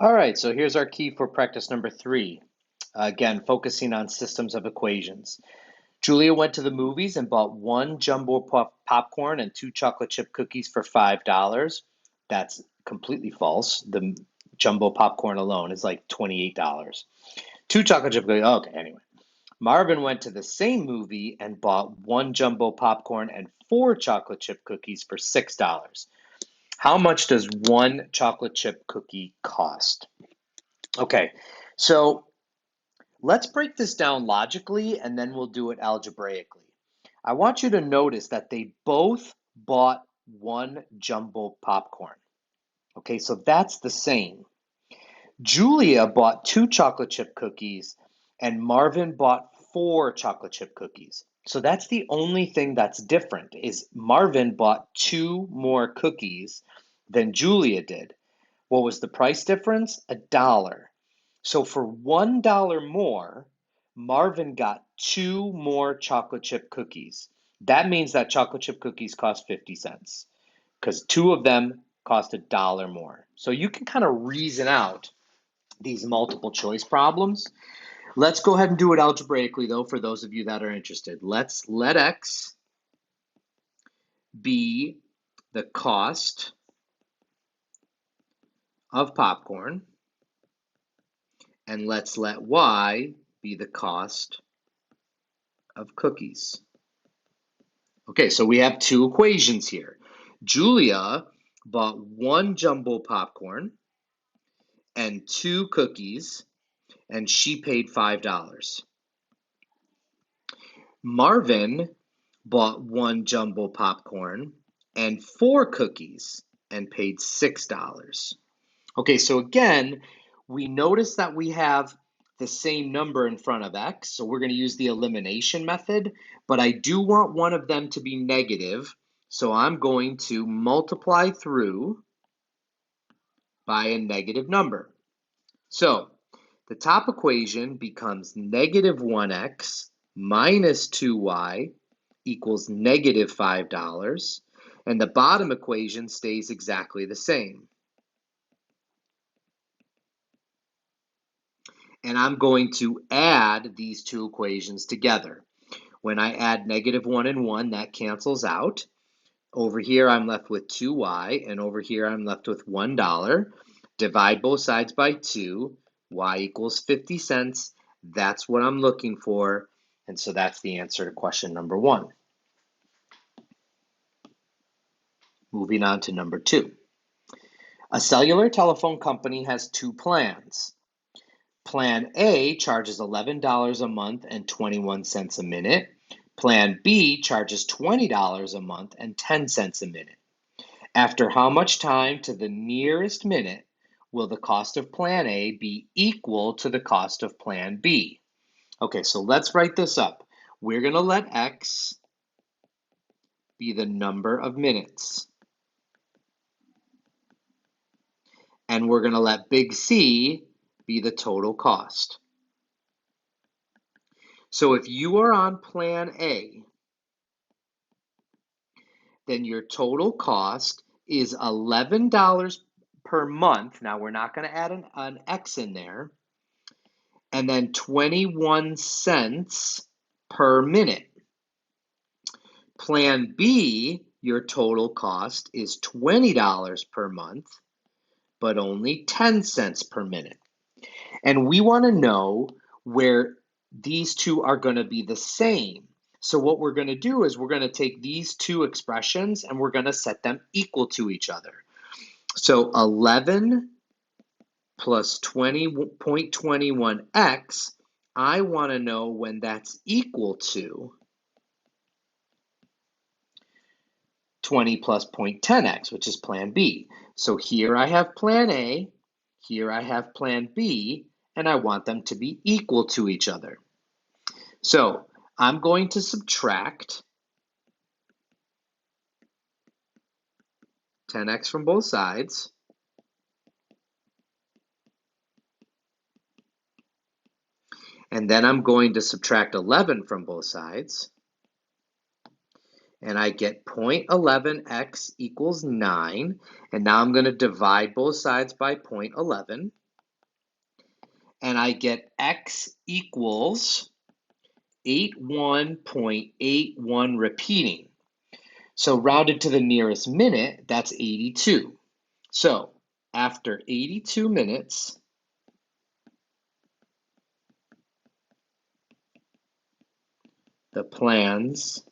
All right, so here's our key for practice number 3. Again, focusing on systems of equations. Julia went to the movies and bought one jumbo popcorn and 2 chocolate chip cookies for $5. That's completely false. The jumbo popcorn alone is like $28. 2 chocolate chip cookies. Okay, anyway. Marvin went to the same movie and bought one jumbo popcorn and 4 chocolate chip cookies for $6. How much does one chocolate chip cookie cost? Okay, so let's break this down logically and then we'll do it algebraically. I want you to notice that they both bought one jumbo popcorn. Okay, so that's the same. Julia bought 2 chocolate chip cookies and Marvin bought 4 chocolate chip cookies. So that's the only thing that's different is Marvin bought 2 more cookies than Julia did. What was the price difference? $1. So for $1 more, Marvin got 2 more chocolate chip cookies. That means that chocolate chip cookies cost 50 cents because 2 of them cost $1 more. So you can kind of reason out these multiple choice problems. Let's go ahead and do it algebraically though for those of you that are interested. Let's let x be the cost of popcorn and let's let y be the cost of cookies. Okay, so we have 2 equations here. Julia bought one jumbo popcorn and 2 cookies, and she paid $5. Marvin bought one jumbo popcorn and 4 cookies and paid $6. Okay, so again, we notice that we have the same number in front of x, so we're going to use the elimination method, but I do want one of them to be negative, so I'm going to multiply through by a negative number. So the top equation becomes negative 1x minus 2y equals negative $5, and the bottom equation stays exactly the same. And I'm going to add these 2 equations together. When I add negative 1 and 1, that cancels out. Over here, I'm left with 2y, and over here, I'm left with $1. Divide both sides by 2, y equals 50 cents. That's what I'm looking for, and so that's the answer to question number 1. Moving on to number 2. A cellular telephone company has 2 plans. Plan A charges $11 a month and 21 cents a minute. Plan B charges $20 a month and 10 cents a minute. After how much time to the nearest minute will the cost of Plan A be equal to the cost of Plan B? Okay, so let's write this up. We're going to let X be the number of minutes. And we're going to let big C be the total cost. So if you are on Plan A, then your total cost is $11 per month. Now we're not going to add an X in there. And then 21 cents per minute. Plan B, your total cost is $20 per month, but only 10 cents per minute. And we want to know where these two are going to be the same. So what we're going to do is we're going to take these 2 expressions and we're going to set them equal to each other. So 11 plus 20.21x, I want to know when that's equal to 20 plus 0.10x, which is Plan B. So here I have Plan A, here I have Plan B, and I want them to be equal to each other. So I'm going to subtract 10x from both sides. And then I'm going to subtract 11 from both sides. And I get 0.11x equals 9. And now I'm going to divide both sides by 0.11. and I get x equals 81.81 repeating. So rounded to the nearest minute, that's 82. So after 82 minutes, the plans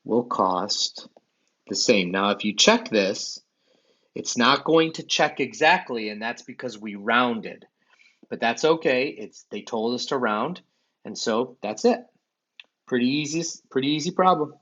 will cost the same. Now, if you check this, it's not going to check exactly, and that's because we rounded. But that's okay. They told us to round, and so that's it. Pretty easy problem.